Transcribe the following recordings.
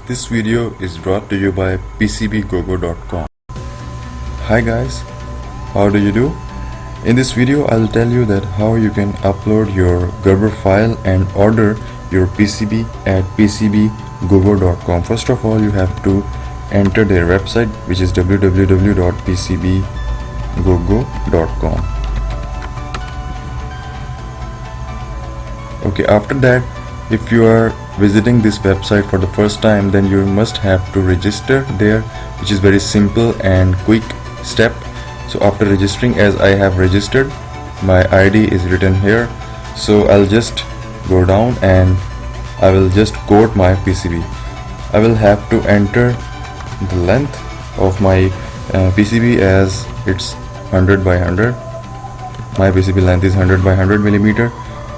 This video is brought to you by PCBgogo.com. Hi guys, how do you do? In this video I'll tell you that how you can upload your Gerber file and order your PCB at PCBgogo.com. First of all, you have to enter their website, which is www.pcbgogo.com. Okay, after that, if you are visiting this website for the first time, then you must have to register there, which is very simple and quick step. So after registering, as I have registered, my ID is written here, so I'll just go down and I will just quote my PCB. I will have to enter the length of my PCB as it's 100 by 100. My PCB length is 100 by 100 millimeter,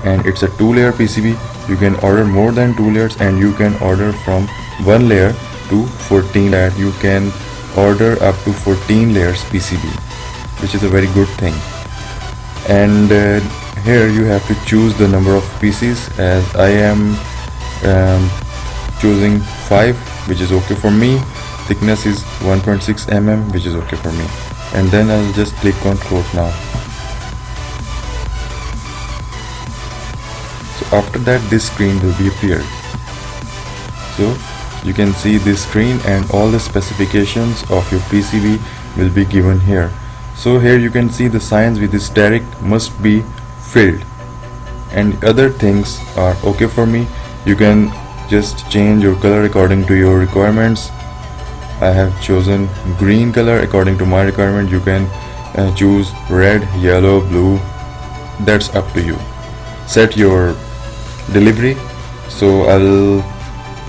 and it's a 2-layer PCB. You can order more than 2 layers, and you can order from 1 layer to 14. That you can order up to 14 layers PCB, which is a very good thing. And here you have to choose the number of pieces, as I am choosing 5, which is okay for me. Thickness is 1.6 mm, which is okay for me. And then I'll just click on quote now. After that, this screen will be appeared. So you can see this screen and all the specifications of your PCB will be given here. So here you can see the signs with the static must be filled, and other things are okay for me. You can just change your color according to your requirements. I have chosen green color according to my requirement. You can choose red, yellow, blue. That's up to you. Set your delivery, so I'll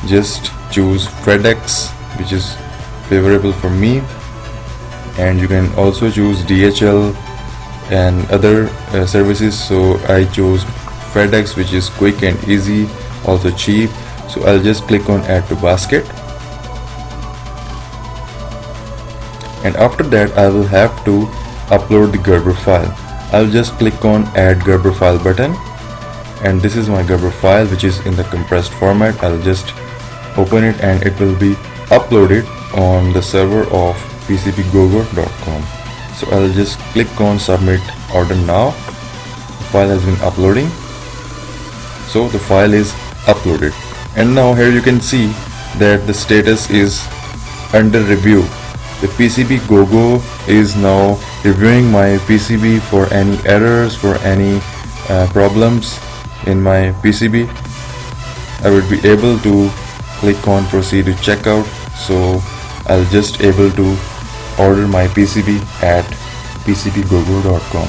just choose FedEx, which is favorable for me, and you can also choose DHL and other services. So I chose FedEx, which is quick and easy, also cheap. So I'll just click on add to basket, and after that I will have to upload the Gerber file. I'll just click on add Gerber file button, and this is my Gerber file, which is in the compressed format. I'll just open it and it will be uploaded on the server of PCBgogo.com. So I'll just click on submit order now. The file has been uploading. So the file is uploaded, and now here you can see that the status is under review. The PCBgogo is now reviewing my PCB for any errors, for any problems in my PCB. I would be able to click on proceed to checkout, so I'll just able to order my PCB at PCBgogo.com.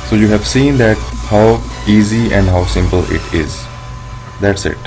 So you have seen that how easy and how simple it is. That's it.